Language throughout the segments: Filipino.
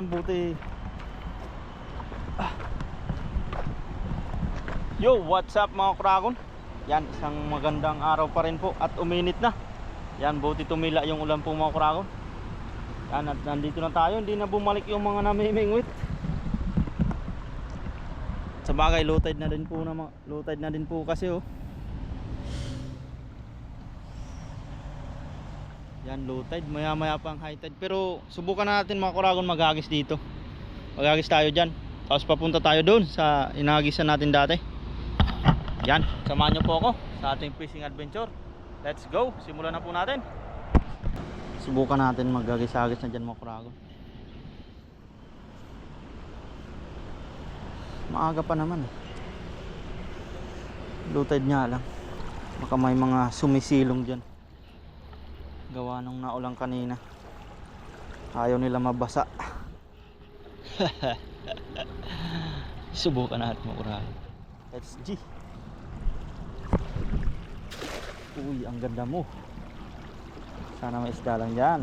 Yan, buti. Yo, what's up mga kragon? Yan, isang magandang araw pa rin po at uminit na. Yan, buti tumila yung ulan po mga kragon. Yan, at nandito na tayo. Hindi na bumalik yung mga namimingwit. Sa bagay, low tide na din po, low tide na din po kasi oh. Yan, low tide, maya maya pang high tide. Pero subukan natin mga kragon maghagis dito. Maghagis tayo dyan, tapos papunta tayo doon sa inahagisan natin dati. Yan, samahan nyo po ako sa ating fishing adventure. Let's go, simulan na po natin. Subukan natin maghagis-hagis na dyan mga kragon. Maaga pa naman eh. Low tide nga lang. Baka may mga sumisilong dyan, gawa nung naulang kanina. Ayaw nila mabasa. Subukan natin mga kragon. Let's G. Uy, ang ganda mo. Sana may isda lang dyan.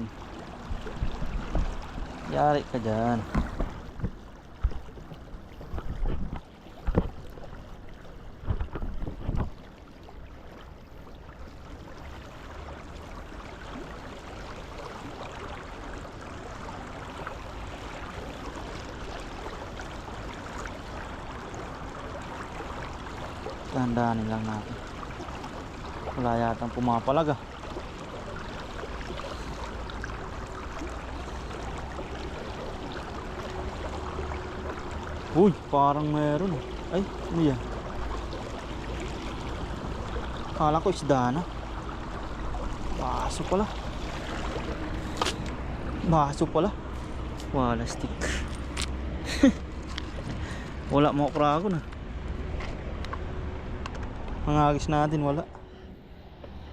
Yari ka dyan. Dahan-dahanin lang natin. Wala yatang pumapalag ah. Uy, parang meron. Ay, ano yan? Kala ko isda na. Baso pala. Baso pala. Wala stick. Wala mo kragon ah. Mangagis natin, wala.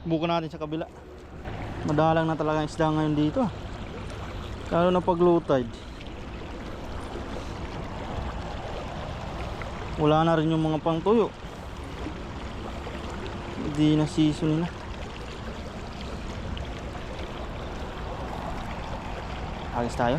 Bukan natin sa kabila. Madalang na talaga ang isda ngayon dito ah. Lalo na pag low tide. Wala na rin yung mga pangtuyo. Hindi na season na. Agis tayo.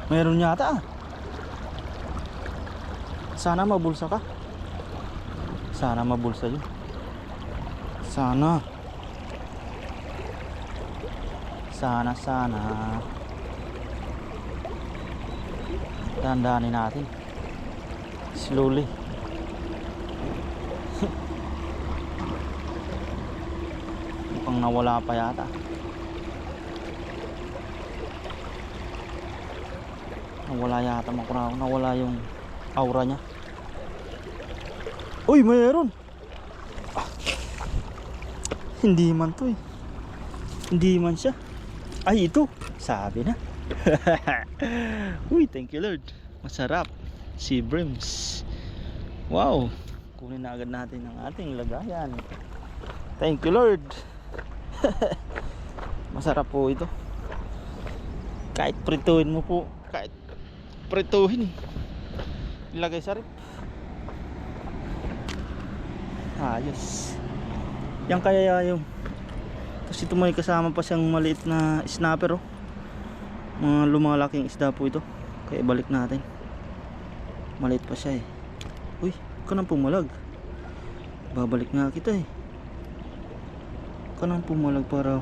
Meron yata ah. Sana mabulsa ka. Sana mabulsa yun. Sana. Sana. Dahan-dahanin natin. Slowly. Mukhang nawala pa yata. Nawala yata mga kragon. Nawala yung aura niya. Uy, mayroon. Hindi man to eh. Hindi man siya. Ay, ito. Sabi na. Uy, thank you Lord. Masarap. Sea breams. Wow. Kunin na agad natin ang ating lagayan. Thank you Lord. Masarap po ito. Kahit prituhin mo po. Kahit prituhin, ilagay sa rip. Ayos. Yan kaya yung. Tapos ito may kasama pa siyang maliit na snapper oh. Mga lumalaking isda po ito. Kaya balik natin. Maliit pa siya eh. Uy, huwag ka nang pumalag. Babalik nga kita eh. Huwag ka nang pumalag para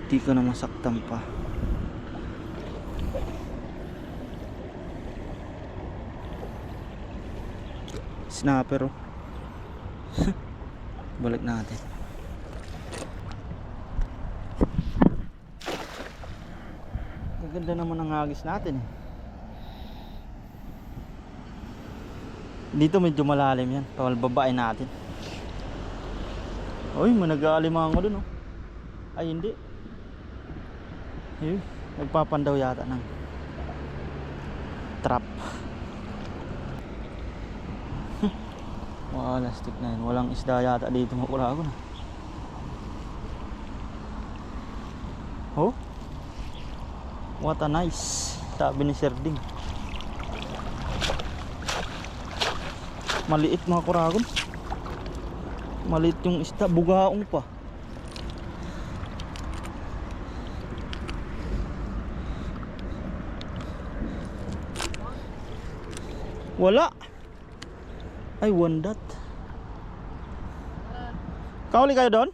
di ka na masaktan pa. Snapper oh. Balik natin. Gaganda naman ang hagis natin eh. Dito medyo malalim yan. Pawalbabain natin. Uy, may nag-aalimango dun oh. Ay hindi. Ayun, nagpapandaw yata ng trap. Malastik na yun. Walang isda yata dito mga kuragon. Oh, what a nice, sabi ni Sir Ding. Maliit mga kuragon. Maliit yung isda, bugaong pa. Wala. Ay, wandat. Kauli kayo doon?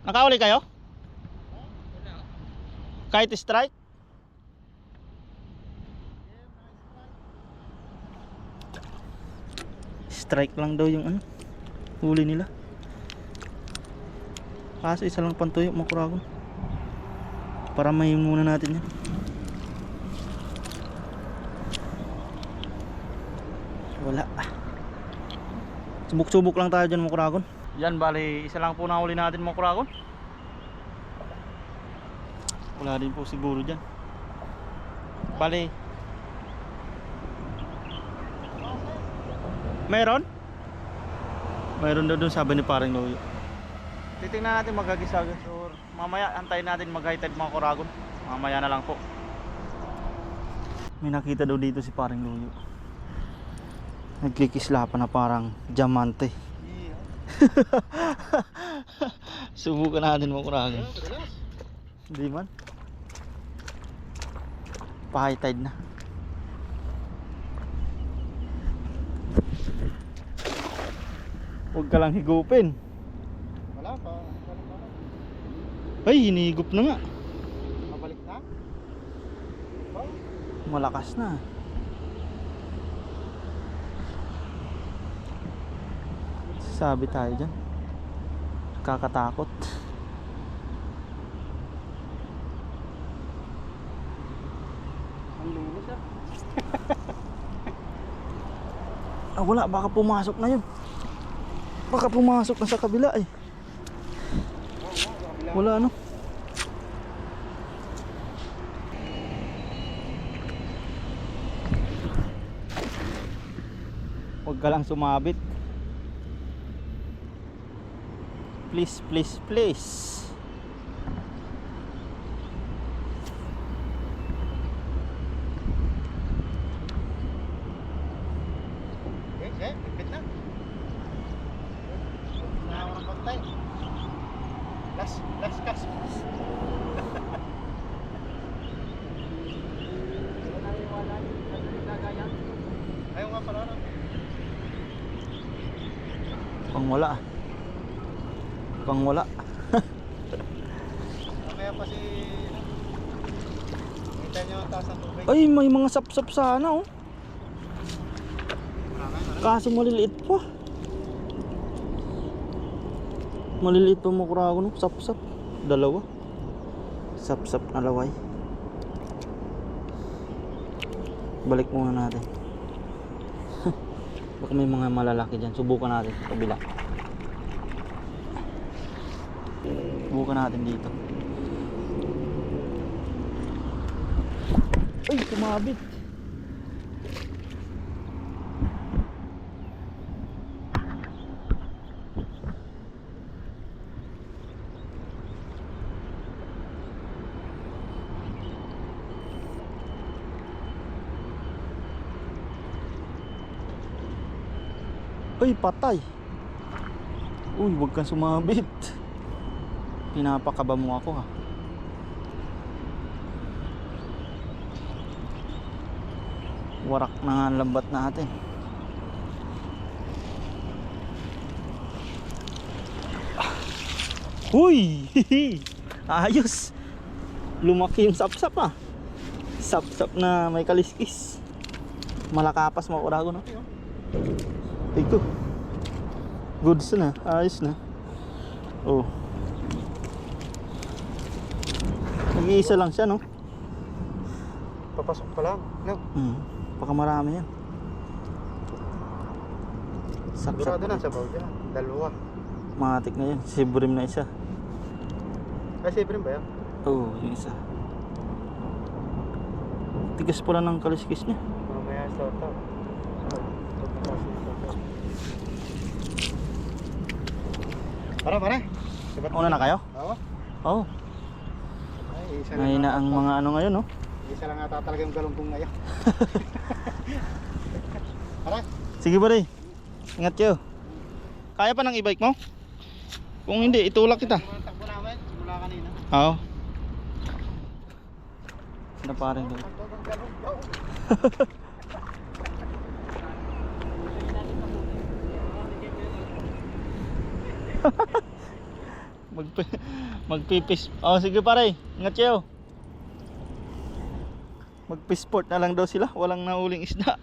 Nakauli kayo? Kahit strike? Strike lang daw yung ano, huli nila. Kaso isa lang pantuyo mga kuragon. Para may muna natin yan. Wala. Subok-subok lang tayo dyan mga kuragon. Yan, bali isa lang po na huli natin mga kuragon. Wala din po siguro dyan. Bali Meron? Meron daw dun, sabi ni paring Loyo. Titingnan natin magagisagis or mamaya antayin natin mag-high tide mga kuragon. Mamaya na lang po. May nakita daw dito si paring Loyo. Nagkikislapan na parang diamante. Subukan natin mga kuragon. Hindi man. Pa-high tide na. Huwag ka lang higupin. Wala pa. Ay, hinihigop na nga. Mabalik na? Oh. Malakas na. Sabi tayo dyan. Kakatakot. Ang linis ah. Ah, wala, baka pumasok na yun. Baka pumasok na sa kabila eh. Wala ano. Huwag ka lang sumabit. Please, please, please. Okay, ipit na. Nahawa ng kontay. Last cast. Ayaw nga pala na. Pangwala. Pangwala. Mamaya pa si... Hintay nyo ang taas ng tubig. Ay, may mga sapsap sana oh. Kaso maliliit pa. Maliliit pa mga kuragon, sapsap. Dalawa. Sapsap na laway. Balik muna natin. Baka may mga malalaki dyan. Subukan natin sa kabila. Subukan natin dito. Ay, kumabit. Uy, patay. Uy, huwag kang sumabit. Pinapakaba mo ako ha. Warak na nga ang lambat natin. Uy! Ayos. Lumaki yung sapsap ah. Sapsap na may kaliskis. Malakapas mga kuragon no? Ito. Goods na, ayos na. Oh. Nag-iisa lang siya, no? Papasok pa lang. No. Baka marami yan. Sigurado na sa baw dyan. Dalawa. Matik na yan. Sibrim na isa. Ay, siyempre ba yan? Oo, yung isa. Tigas pala ng kaliskis niya. Mamaya sa ito. Pagkakasito. Pare. Sibat Una na kayo? Oo. Oo. Ay, isa Ngayon na ang mga ano ngayon, no? Isa lang ata talaga yung galunggong ngayon. Pare. Sige pare. Ingat kayo. Kaya pa ng e-bike mo? Kung hindi, itulak kita. Takbo namin, simula kanina. Oo. Na pare doon. Ang togang galunggong. Magpipis. Oh, sige pare. Ingat kayo. Magpisport na lang daw sila. Walang nahuling isda.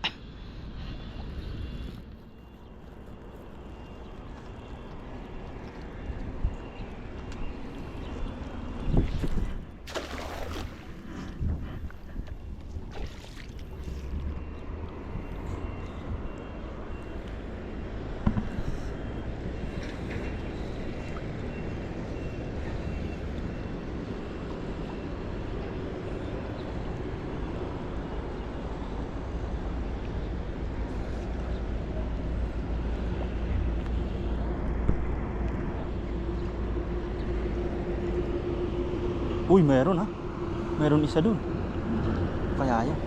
Uy, meron ha. Meron isa dun. Kaya yan.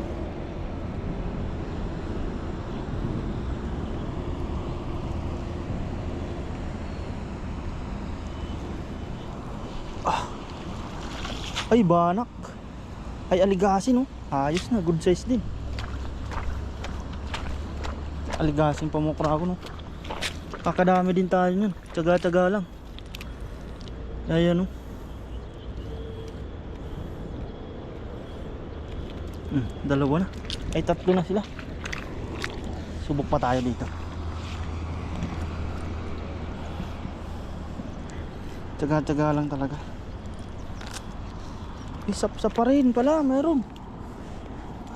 Ay, banak. Ay, aligasin, no? Ayos na, good size din. Aligasin pa mo ko, no? Kakadami din tayo nyan. Tsaga-tsaga lang. Ayan, no? Dalawa na. Ay, tatlo na sila. Subok pa tayo dito. Tsaga-tsaga lang talaga. Isap-sap pa rin pala, meron.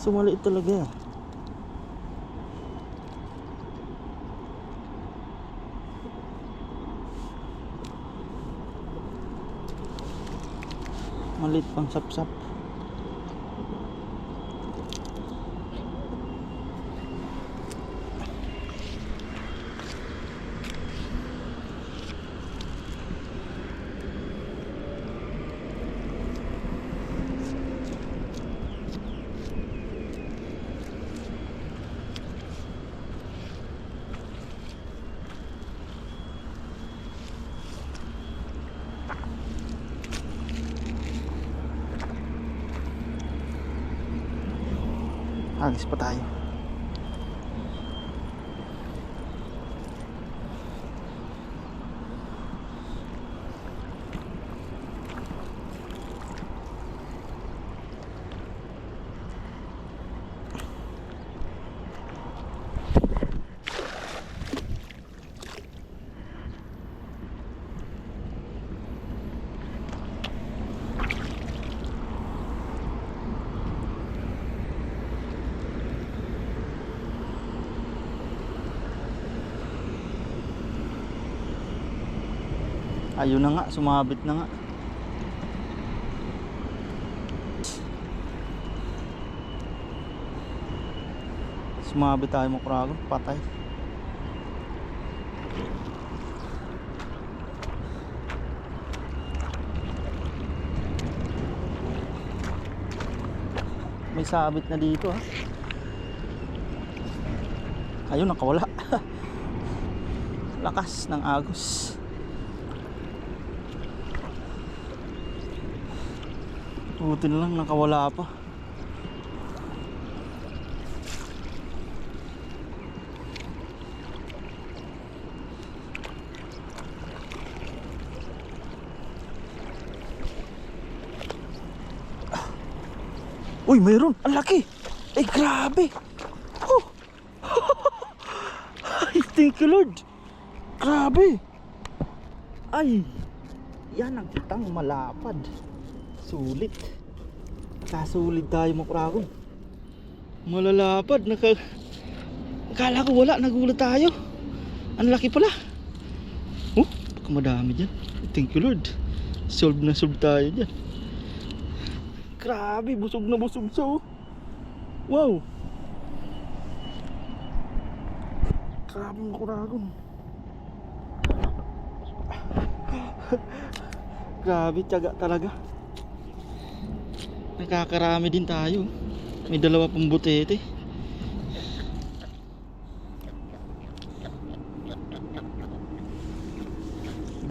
Sumaliit talaga. Maliit pang sap-sap. Agis pa tayo. Ayun na nga, sumabit na nga. Sumabit tayo mo kragon, patay. May sabit na dito ha. Ayun, nakawala. Lakas ng agos. Buti na lang nakawala pa. Uy, mayroon. Ang laki. Ay, grabe. Oh. Ay, thank you Lord. Grabe. Ay, yan ang kitang malapad. Sulit. Kasulit tayo mga kragon. Malalapad. Akala ko wala. Nagulat tayo. Ang laki pala. Oh, baka madami dyan. Thank you Lord. Solve na solve tayo dyan. Grabe. Busog na busog siya oh. Wow. Grabe mga kragon. Grabe, tiyaga talaga. Nakakarami din tayo. May 2 pang butete.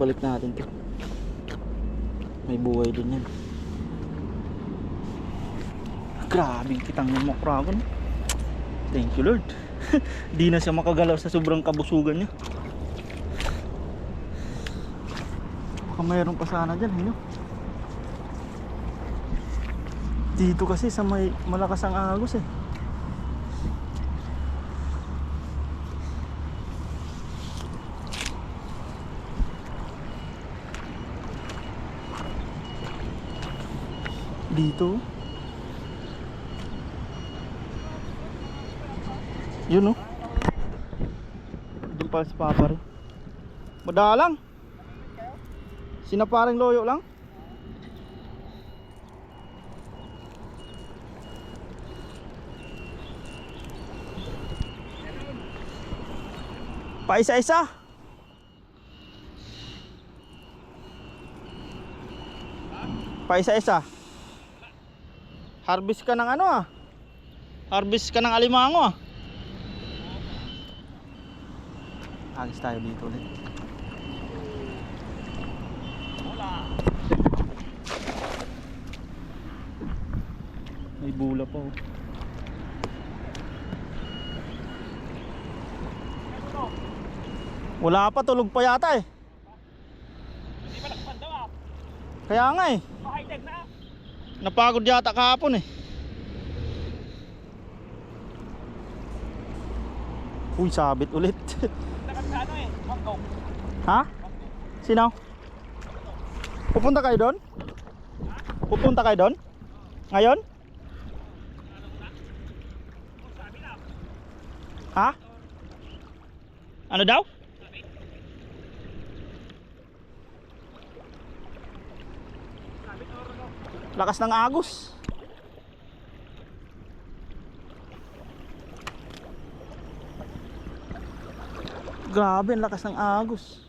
Balik natin to. May buhay din yan. Grabe kitang ng makragon. Thank you Lord. Di na siya makagalaw sa sobrang kabusugan niya. Baka mayroon pa sana dyan, no? Dito kasi sa may malakas ang agos eh. Dito. Yun, no? Doon pala si Papa rin. Madalang. Sinaparing loyo lang. Paisa-isa. Paisa-isa. Harvest ka ng ano ah. Harvest ka ng alimango ah. Agis tayo dito ulit. May bula pa oh. Wala pa, tulog pa yata eh. Hindi pa nakapad daw ah. Kaya nga eh. High-tech na. Napagod yata kahapon eh. Uy, sabit ulit. Nakapad eh. Manggaw. Ha? Sino? Pupunta kayo doon? Pupunta kayo doon? Ngayon? Ha? Ano daw? Lakas ng agos. Grabe, ang lakas ng agos.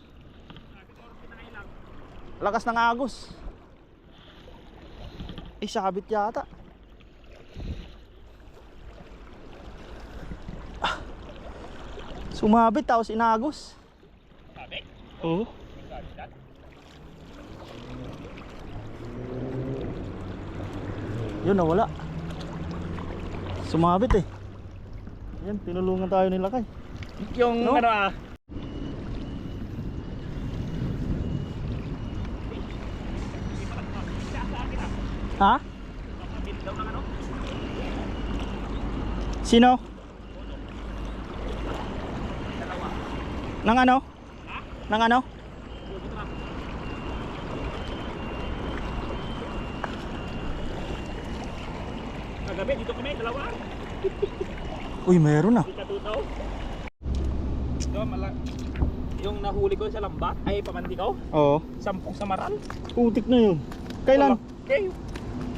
Lakas ng agos. Sabit yata. Sumabit tapos inagos. Sabi? Oo. Yun, nawala. Sumabit eh. Yan, tinulungan tayo nila kay. Yung No? ano ah. Ha? Sino? Nang ano? Nang ano? Kagabi dito kami, dalawa. Uy, meron ah. Hindi katutaw. Ito, yung nahuli ko sa lambat, ay pamanti ko. Oo. 10 sa maral. Putik na yun. Kailan? Okay.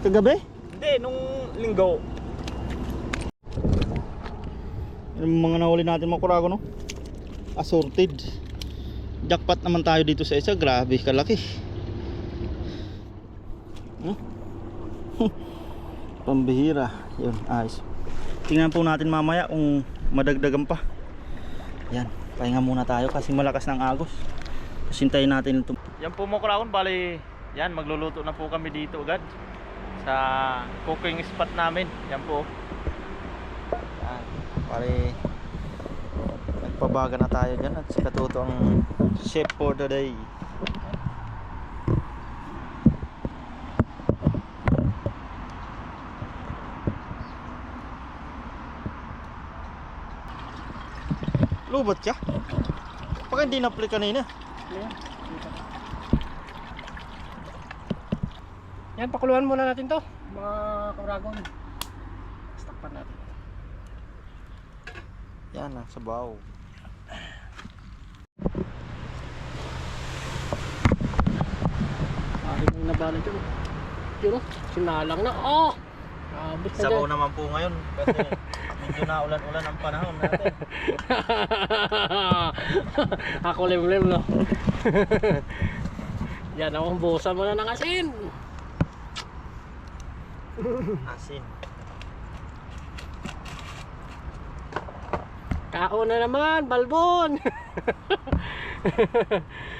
Kagabi? Hindi, nung linggo. Yung mga nahuli natin mga kurago, no? Assorted. Jackpot naman tayo dito sa isa. Grabe kalaki. Pambihira. Yun, ayos. Tingnan po natin mamaya kung madagdagan pa. Yan, pahinga muna tayo kasi malakas ng agos. Sintayin natin ito. Yan po mga kuragon, bali yan, magluluto na po kami dito agad sa cooking spot namin. Yan po. Yan, bali nagpabaga na tayo dyan at si Katuto ang chef for the day. Lubot ka? Baka hindi na-play kanina. Yan, pakuluan muna natin to, mga kabragon. Stakpan natin. Yan ang sabaw. Ahit mo yung nabala dyan. Yun o, sinalang na. Oh! Abot na Sabaw dyan. naman po ngayon kasi medyo na ulan-ulan ang panahon natin. Ako lim-lim no. Yan ang buhusan mo na ng asin. Asin. Kao na naman, balbon.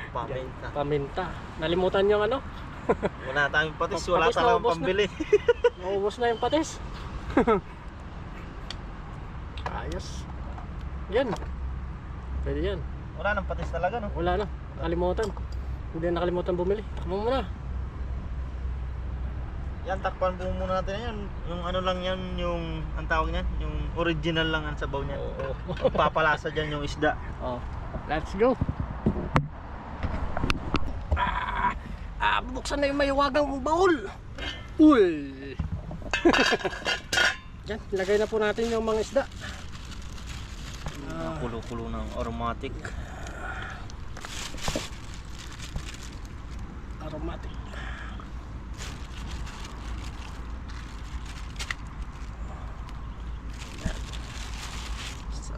Paminta. Paminta. Nalimutan yung ano? Wala tayong patis, wala Patis na, talagang ubos na. pambili. Naubos na yung patis. Ayos. Yan. Pwede yan. Wala nang patis talaga, no? Wala na. Nakalimutan. Hindi na nakalimutan bumili. Takbo mo na. Yan, takpan po muna natin yan. Yung ano lang yan, yung, ang tawag niyan, yung original lang ang sabaw niyan. Oo. Papalasa dyan yung isda. Oh. Let's go. Buksan na yung mahiwagang baul. Uy. Yan, ilagay na po natin yung mga isda. Kulo-kulo ng aromatic. Aromatic. So,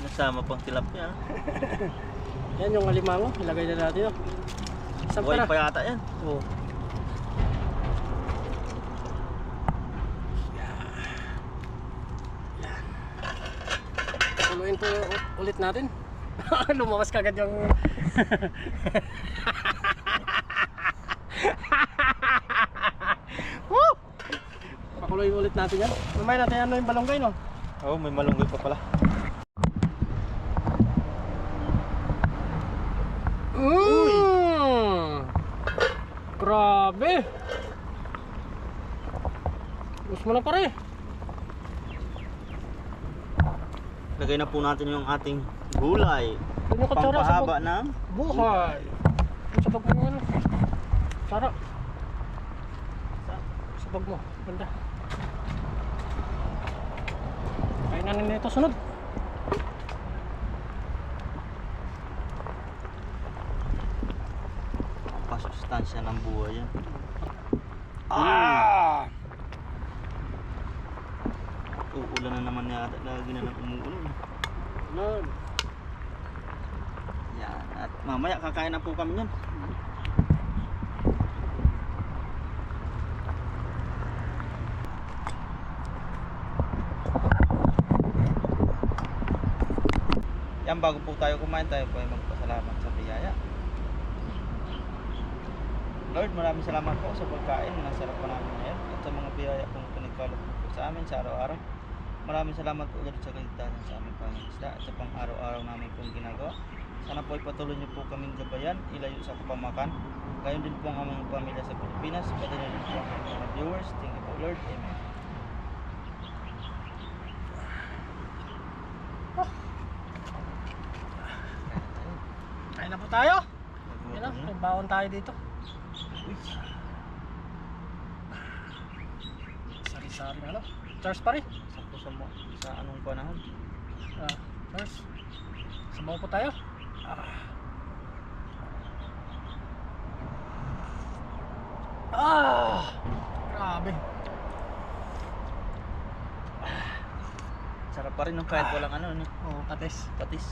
Nasama pang tilapia. yan yung alimango, ilagay na natin yun. Saan Buhay na? pa yata yan. Oo. Tuloyin po ulit natin. Lumakas kagad yung Woo! Pakuloyin ulit natin yan. Mamaya natin ano yung balonggay, no? Oh, may malunggay pa pala. Grabe! Gusto mo na pare. Lagay na po natin yung ating gulay. Yun yung kutsara sa Pampahaba ng buhay. Sa bag mo ano? Sarap. Sa bag mo. Ganda. Kainan na ito sunod. pasustansya ng buhay yan. Uulan na naman yata. Lagi na lang umuulan. Yan. Yan. At mamaya kakain na po kami yan. Yan, bago po tayo kumain, tayo po ay magpasalamat sa biyaya. Lord, maraming salamat po sa pagkain na sarap pa namin ngayon at sa mga biyaya pong pinagkaloob po sa amin sa araw-araw. Maraming salamat po Lord sa kaligtasan sa aming pangingisda at sa pang-araw-araw namin pong ginagawa. Sana po ay patuloy niyo po kaming gabayan, ilayo sa kapamakan. Gayon din po ang aming pamilya sa Pilipinas, pati na din po ang aming mga viewers. Thank you po Lord. Amen. Kain na po tayo. Yan na, may baon tayo dito. Sari-sari na ano. Cheers pa rin. Sakto sa anong panahon. Cheers. Sabaw po tayo. Grabe. Sarap pa rin ng kahit walang ano, no? Oh, patis. Patis.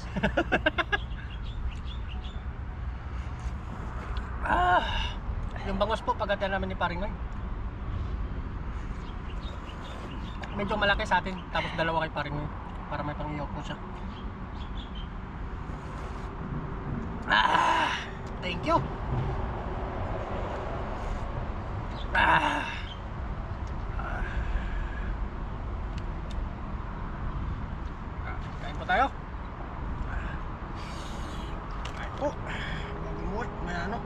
Yung bangos po, pagkatian namin ni Paring Noy. Medyo malaki sa atin, tapos dalawa kay Paring Noy. Para may pang-iyaw po siya. Thank you. Kain po tayo. Kain po. Bago may ano.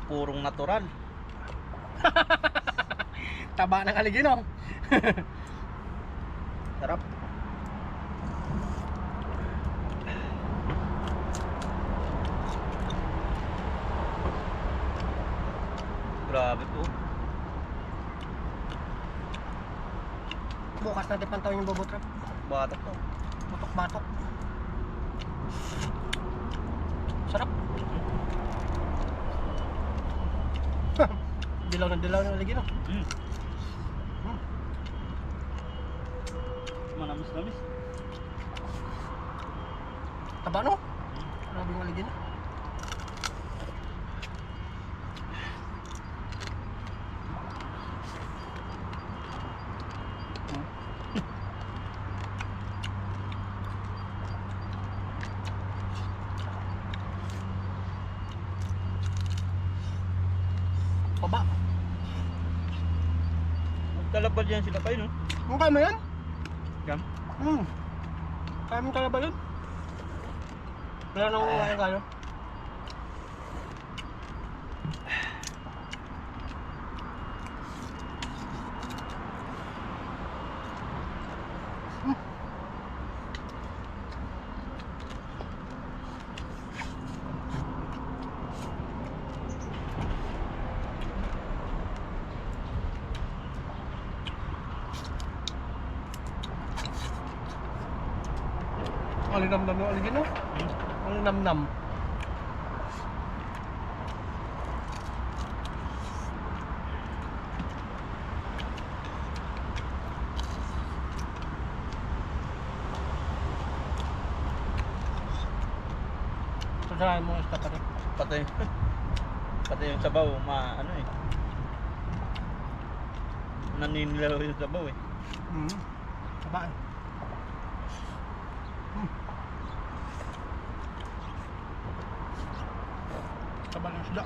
Purong natural. Taba ng aliginong. Sarap. Grabe po. Bukas natin pantawin yung bobotrap. Batak to. Batok-batok. Sarap. Dilaw ng aligi no. Manamis-namis. Taba no? Grabe yung aligi na. Taba. Magkalabad yan sila kayo, no? Ang kaya mo yan? Yan. Kaya mo talaga ba yun? Wala nang kaya kayo. Alinamnam yung aligin no? Alinamnam. Sasarayan mo yung isda pa rin. Patay. Patay yung sabaw, ano eh. Naninilaw yung sabaw eh. Taba eh. Taba ng isda.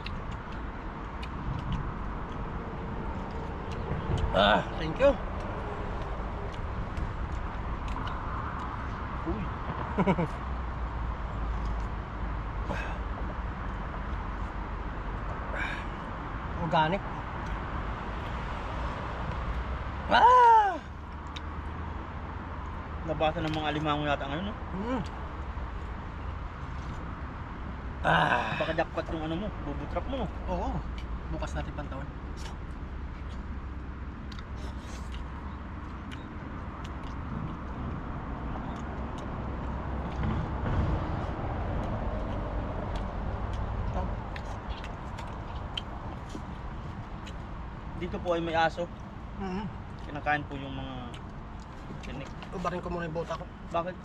Thank you. Uy. Organic. Nabasa ng mga alimango yata ngayon, no? Baka jackpot yung ano mo, bubutrap mo, no? Oo. Bukas natin pantawan. Dito po ay may aso. Kinakain po yung mga tinik. Ubarin ko muna yung bota ko. Bakit?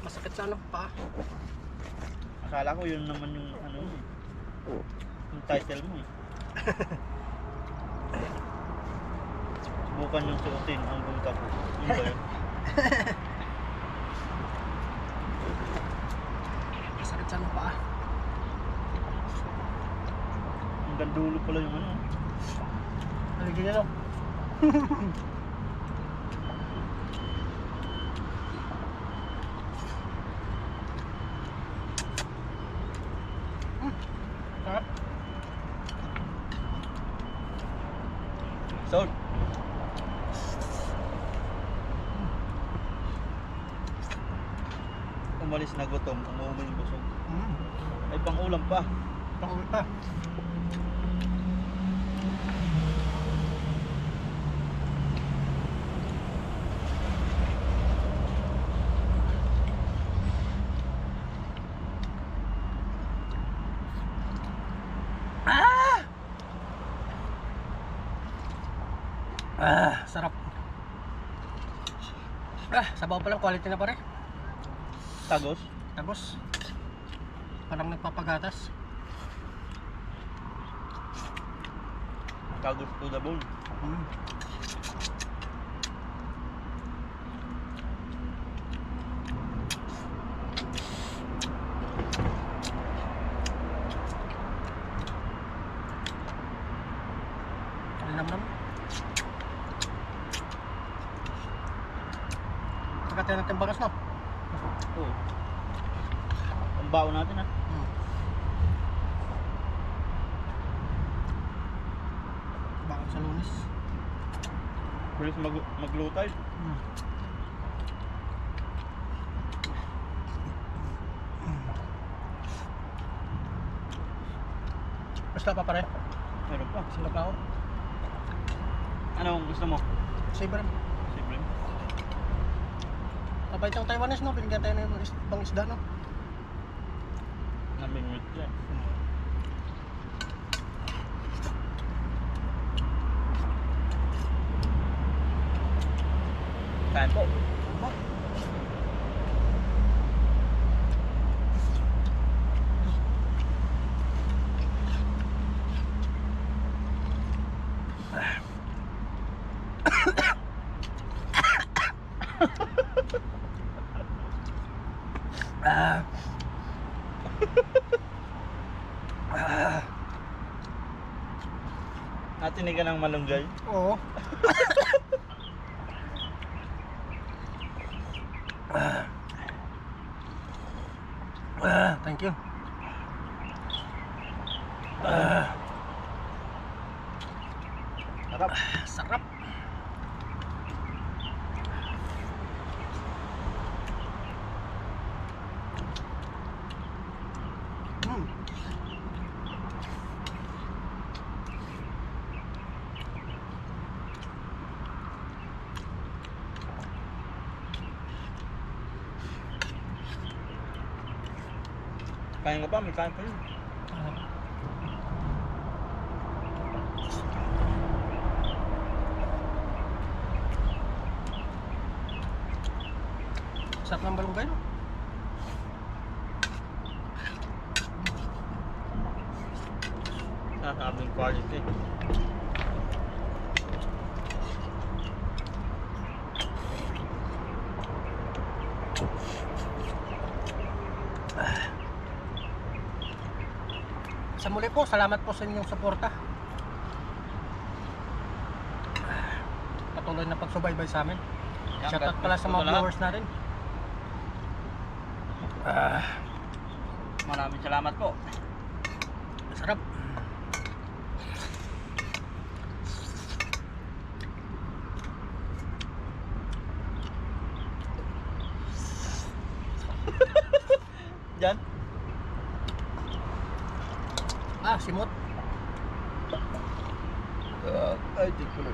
Masakit sa ano pa. Akala ko yun naman yung ano mo eh. Yung title mo eh. Subukan yung suotin ang buta ko. Yun ba yun? Masakit sa ano pa. Hanggang dulo pala yung ano. Aligin nyo. Sarap. So, umalis na gutom, umuwi yung busog. May pang-ulam pa. Pangulit pa. Sarap. Sabaw pa lang, quality na pare. Tagos. Tagos. Parang nagpapagatas. Tagos to the bone. Alinamnam. Pagkatayo natin bagas no? Oo. Ang baon natin ha. Bakit sa Lunes? Bilis mag-low tide. Basta pa pare. Meron pa. Sila pa ako. Anong gusto mo? Saber. Simple. Mabait ang Taiwanese no? Pinigyan tayo ng ibang isda no? Namingwit yan. kain po. Natinig ka ng malunggay. Oo. Thank you. Sarap. Sarap. Mm. Kain ka pa, may kain pa yun. Sarap ng balunggay, no? Sasabing quality. Sa muli po, salamat po sa inyong suporta. Patuloy na pagsubaybay sa amin. Yan, Shoutout God pala bless sa po mga lahat. viewers natin. Maraming salamat po. Sarap. Diyan. Simot. Ay, di ko.